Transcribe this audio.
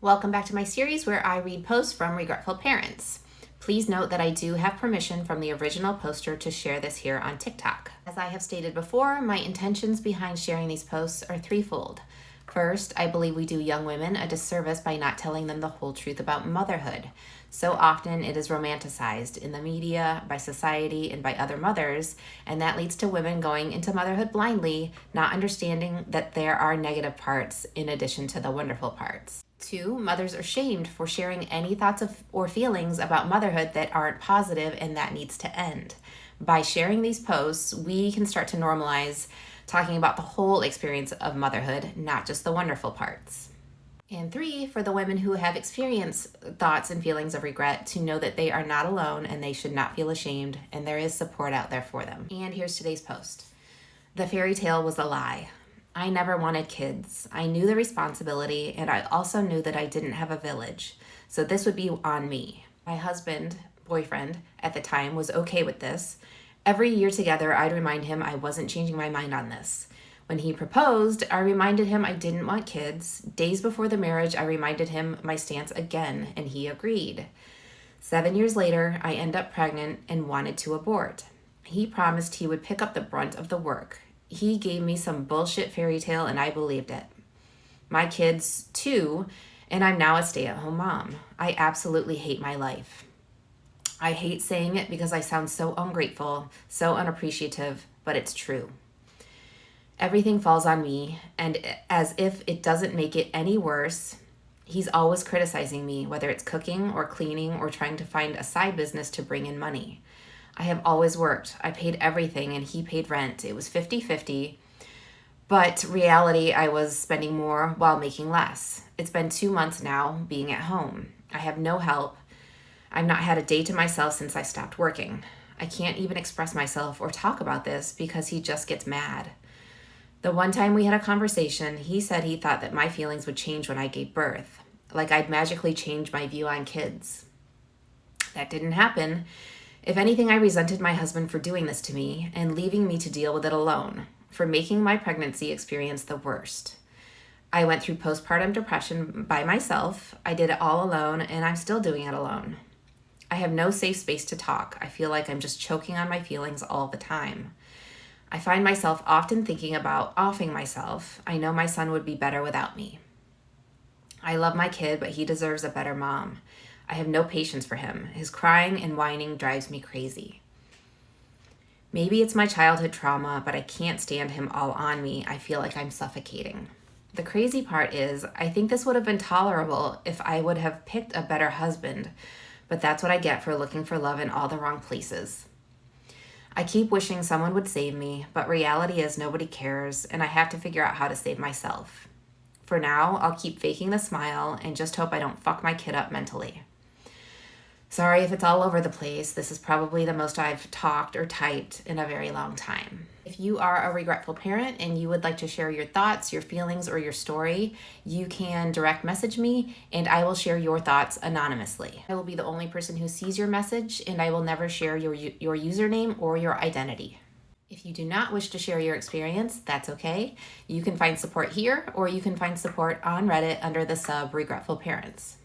Welcome back to my series where I read posts from regretful parents. Please note that I do have permission from the original poster to share this here on TikTok. As I have stated before, my intentions behind sharing these posts are threefold. First, I believe we do young women a disservice by not telling them the whole truth about motherhood. So often it is romanticized in the media, by society, and by other mothers, and that leads to women going into motherhood blindly, not understanding that there are negative parts in addition to the wonderful parts. Two, mothers are shamed for sharing any thoughts or feelings about motherhood that aren't positive, and that needs to end. By sharing these posts, we can start to normalize talking about the whole experience of motherhood, not just the wonderful parts. And three, for the women who have experienced thoughts and feelings of regret, to know that they are not alone and they should not feel ashamed, and there is support out there for them. And here's today's post. The fairy tale was a lie. I never wanted kids. I knew the responsibility, and I also knew that I didn't have a village, so this would be on me. My boyfriend at the time, was okay with this. Every year together, I'd remind him I wasn't changing my mind on this. When he proposed, I reminded him I didn't want kids. Days before the marriage, I reminded him my stance again, and he agreed. 7 years later, I end up pregnant and wanted to abort. He promised he would pick up the brunt of the work. He gave me some bullshit fairy tale, and I believed it. My kids, too, and I'm now a stay-at-home mom. I absolutely hate my life. I hate saying it because I sound so ungrateful, so unappreciative, but it's true. Everything falls on me, and as if it doesn't make it any worse, he's always criticizing me, whether it's cooking or cleaning or trying to find a side business to bring in money. I have always worked. I paid everything and he paid rent. It was 50-50. But reality, I was spending more while making less. It's been 2 months now being at home. I have no help. I've not had a day to myself since I stopped working. I can't even express myself or talk about this because he just gets mad. The one time we had a conversation, he said he thought that my feelings would change when I gave birth, like I'd magically change my view on kids. That didn't happen. If anything, I resented my husband for doing this to me and leaving me to deal with it alone, for making my pregnancy experience the worst. I went through postpartum depression by myself. I did it all alone, and I'm still doing it alone. I have no safe space to talk. I feel like I'm just choking on my feelings all the time. I find myself often thinking about offing myself. I know my son would be better without me. I love my kid, but he deserves a better mom. I have no patience for him. His crying and whining drives me crazy. Maybe it's my childhood trauma, but I can't stand him all on me. I feel like I'm suffocating. The crazy part is, I think this would have been tolerable if I would have picked a better husband, but that's what I get for looking for love in all the wrong places. I keep wishing someone would save me, but reality is nobody cares, and I have to figure out how to save myself. For now, I'll keep faking the smile and just hope I don't fuck my kid up mentally. Sorry if it's all over the place. This is probably the most I've talked or typed in a very long time. If you are a regretful parent and you would like to share your thoughts, your feelings, or your story, you can direct message me and I will share your thoughts anonymously. I will be the only person who sees your message, and I will never share your username or your identity. If you do not wish to share your experience, that's okay. You can find support here, or you can find support on Reddit under the sub Regretful Parents.